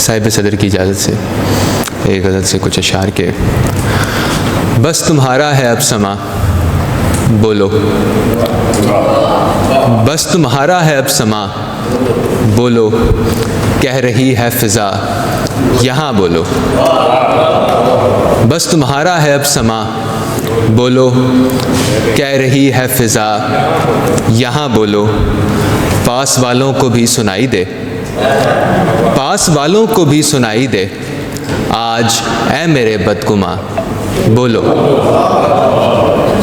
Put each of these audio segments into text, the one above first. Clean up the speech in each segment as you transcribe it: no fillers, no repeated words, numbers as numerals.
साहिब सदर की इजाज़त से एक गज़ल से कुछ अशार के। बस तुम्हारा है अब समा बोलो, बस तुम्हारा है अब समा बोलो, कह रही है फ़िज़ा यहाँ बोलो। बस तुम्हारा है अब समा बोलो, कह रही है फ़िज़ा यहाँ बोलो। पास वालों को भी सुनाई दे, पास वालों को भी सुनाई दे, आज ऐ मेरे बदगुमा बोलो।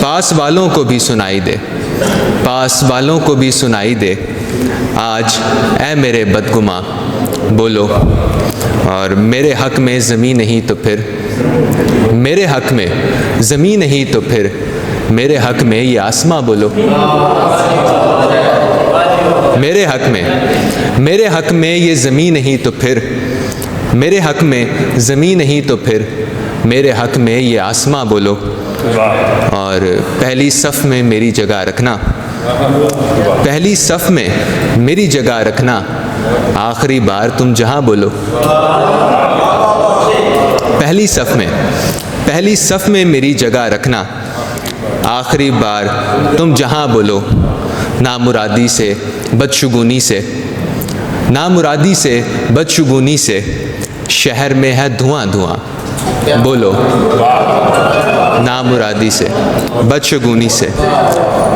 पास वालों को भी सुनाई दे, पास वालों को भी सुनाई दे, आज ऐ मेरे बदगुमा बोलो। और मेरे हक़ में ज़मीं नहीं तो फिर, मेरे हक़ में ज़मीं नहीं तो फिर, मेरे हक़ में ये आसमां बोलो। मेरे हक़ में, मेरे हक़ में ये ज़मीं नहीं तो फिर, मेरे हक़ में ज़मीं नहीं तो फिर, मेरे हक़ में ये आसमां बोलो। और पहली सफ़ में मेरी जगह रखना, पहली सफ़ में मेरी जगह रखना, आखिरी बार तुम जहाँ बोलो। पहली सफ़ में, पहली सफ़ में मेरी जगह रखना, आखिरी बार तुम जहाँ बोलो। नामुरादी से बदशगुनी से, नामुरादी से बदशगुनी से, शहर में है धुआं धुआं बोलो। नामुरादी से बदशगुनी से,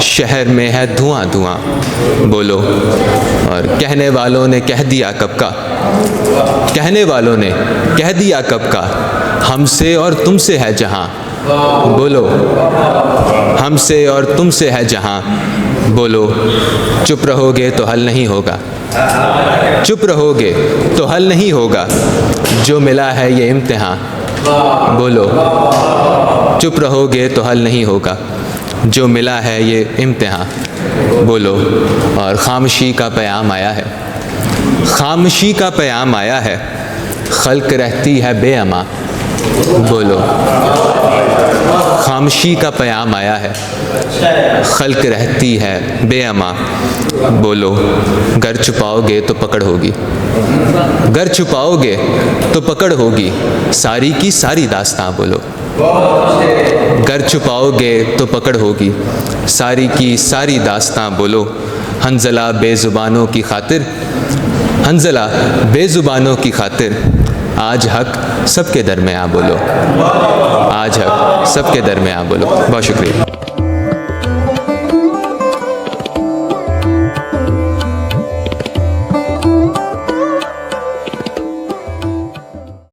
शहर में है धुआं धुआं बोलो। और कहने वालों ने कह दिया कब का, कहने वालों ने कह दिया कब का, हमसे और तुमसे है जहाँ बोलो। हमसे और तुमसे है जहाँ बोलो। चुप रहोगे तो हल नहीं होगा, चुप रहोगे तो हल नहीं होगा, जो मिला है ये इम्तिहान बोलो। चुप रहोगे तो हल नहीं होगा, जो मिला है ये इम्तिहान बोलो। और खामोशी का पैगाम आया है, खामोशी का पैगाम आया है, खल्क रहती है बेअमा बोलो। खामोशी का पैगाम आया है, खल्क रहती है बेअमा बोलो। घर छुपाओगे तो पकड़ होगी, घर छुपाओगे तो पकड़ होगी, सारी की सारी दास्तां बोलो। घर छुपाओगे तो पकड़ होगी, सारी की सारी दास्तां बोलो। हंज़ला बेज़ुबानों की खातिर, हंज़ला बेज़ुबानों की खातिर, आज हक सबके दरमियाँ बोलो। आज हक सबके दरमियाँ बोलो। बहुत शुक्रिया।